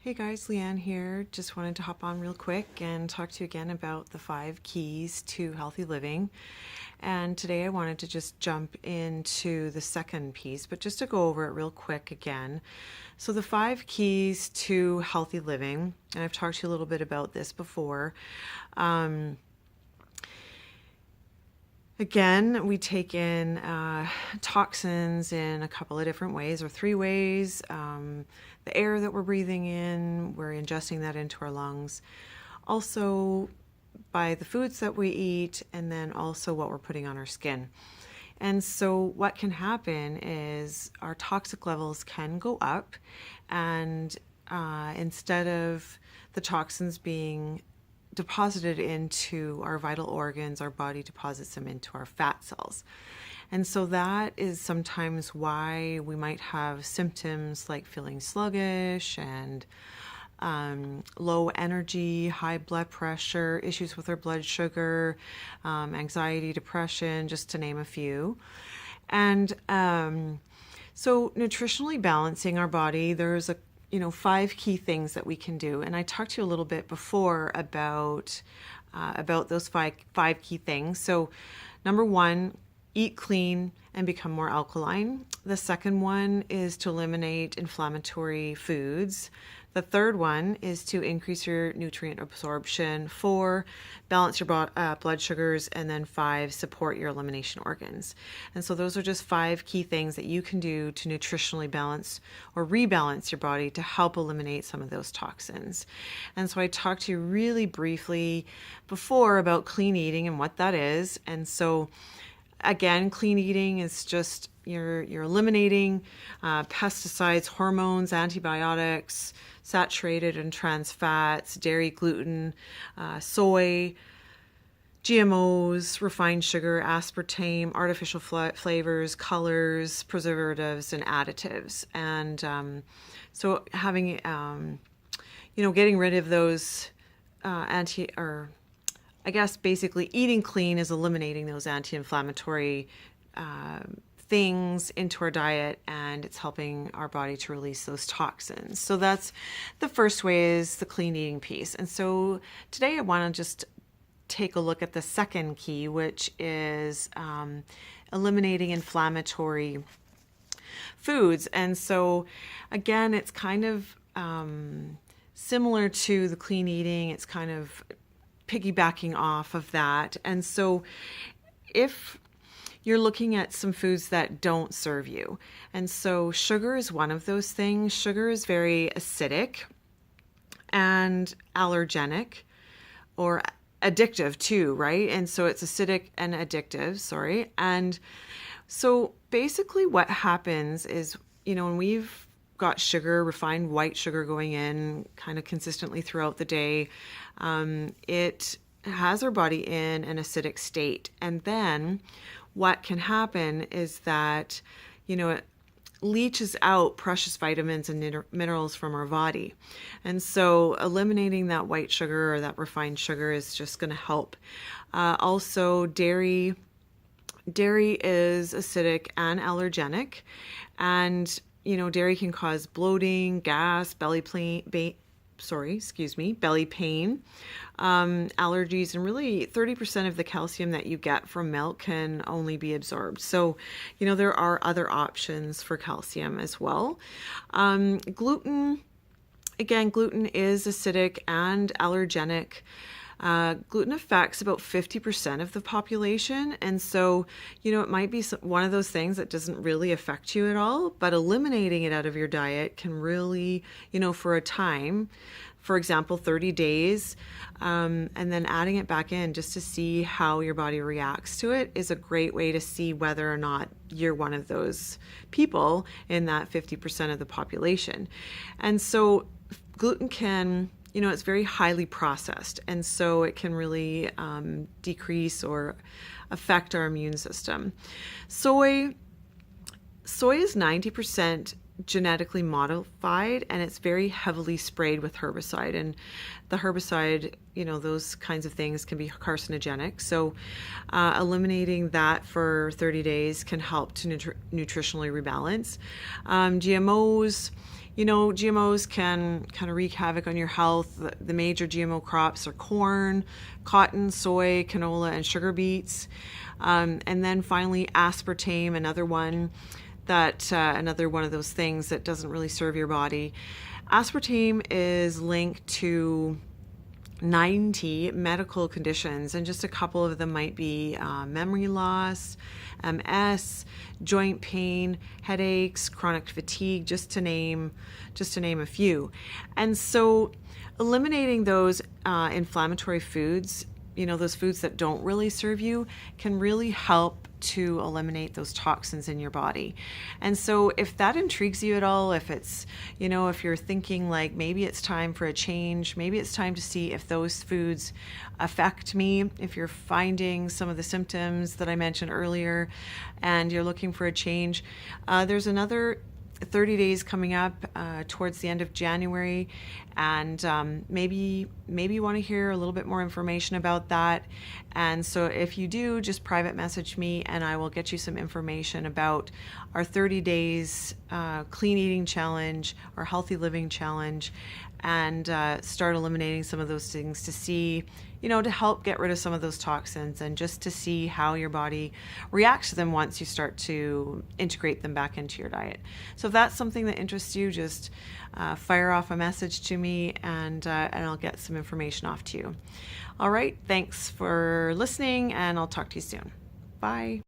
Hey guys, Leanne here. Just wanted to hop on real quick and talk to you again about the 5 keys to healthy living. And today I wanted to just jump into the second piece, but just to go over it real quick again. So the 5 keys to healthy living, and I've talked to you a little bit about this before. Again, we take in toxins in a couple of different ways, or 3 ways. The air that we're breathing in, we're ingesting that into our lungs. Also, by the foods that we eat, and then also what we're putting on our skin. And so what can happen is our toxic levels can go up, and instead of the toxins being deposited into our vital organs, our body deposits them into our fat cells. And so that is sometimes why we might have symptoms like feeling sluggish and low energy, high blood pressure, issues with our blood sugar, anxiety, depression, just to name a few. And so nutritionally balancing our body, there's 5 key things that we can do. And I talked to you a little bit before about those five key things. So number 1, eat clean and become more alkaline. The second one is to eliminate inflammatory foods. The third one is to increase your nutrient absorption. 4, balance your blood sugars. And then 5, support your elimination organs. And so those are just 5 key things that you can do to nutritionally balance or rebalance your body to help eliminate some of those toxins. And so I talked to you really briefly before about clean eating and what that is. And so again, clean eating is just you're eliminating pesticides, hormones, antibiotics, saturated and trans fats, dairy, gluten, soy, GMOs, refined sugar, aspartame, artificial flavors, colors, preservatives, and additives. And so having, getting rid of those basically eating clean is eliminating those anti-inflammatory things into our diet, and it's helping our body to release those toxins. So that's the first way, is the clean eating piece. And so today I want to just take a look at the second key, which is eliminating inflammatory foods. And so again, it's kind of similar to the clean eating. It's kind of piggybacking off of that. And so if you're looking at some foods that don't serve you, and so sugar is one of those things. Sugar is very acidic and allergenic, or addictive too, right? And so it's acidic and addictive, sorry. And so basically what happens is, when we've got sugar, refined white sugar going in kind of consistently throughout the day, it has our body in an acidic state. And then what can happen is that, it leaches out precious vitamins and minerals from our body. And so eliminating that white sugar or that refined sugar is just going to help. Also, dairy is acidic and allergenic. And dairy can cause bloating, gas, belly pain, allergies, and really 30% of the calcium that you get from milk can only be absorbed. So, there are other options for calcium as well. Gluten is acidic and allergenic. Gluten affects about 50% of the population. And so, it might be one of those things that doesn't really affect you at all, but eliminating it out of your diet can really, for a time, for example, 30 days, and then adding it back in just to see how your body reacts to it is a great way to see whether or not you're one of those people in that 50% of the population. And so gluten can, it's very highly processed, and so it can really decrease or affect our immune system. Soy is 90% genetically modified, and it's very heavily sprayed with herbicide. And the herbicide, those kinds of things can be carcinogenic. So eliminating that for 30 days can help to nutritionally rebalance. GMOs, GMOs can kind of wreak havoc on your health. The major GMO crops are corn, cotton, soy, canola, and sugar beets. And then finally, aspartame, another one of those things that doesn't really serve your body. Aspartame is linked to 90 medical conditions, and just a couple of them might be memory loss, MS, joint pain, headaches, chronic fatigue, just to name a few. And so eliminating those inflammatory foods, those foods that don't really serve you, can really help to eliminate those toxins in your body. And so if that intrigues you at all, if it's, if you're thinking like maybe it's time for a change, maybe it's time to see if those foods affect me, if you're finding some of the symptoms that I mentioned earlier and you're looking for a change, there's another 30 days coming up towards the end of January, and maybe you want to hear a little bit more information about that. And so if you do, just private message me and I will get you some information about our 30 days clean eating challenge, our healthy living challenge, and start eliminating some of those things to see, to help get rid of some of those toxins and just to see how your body reacts to them once you start to integrate them back into your diet. So if that's something that interests you, just fire off a message to me and I'll get some information off to you. All right, thanks for listening, and I'll talk to you soon. Bye.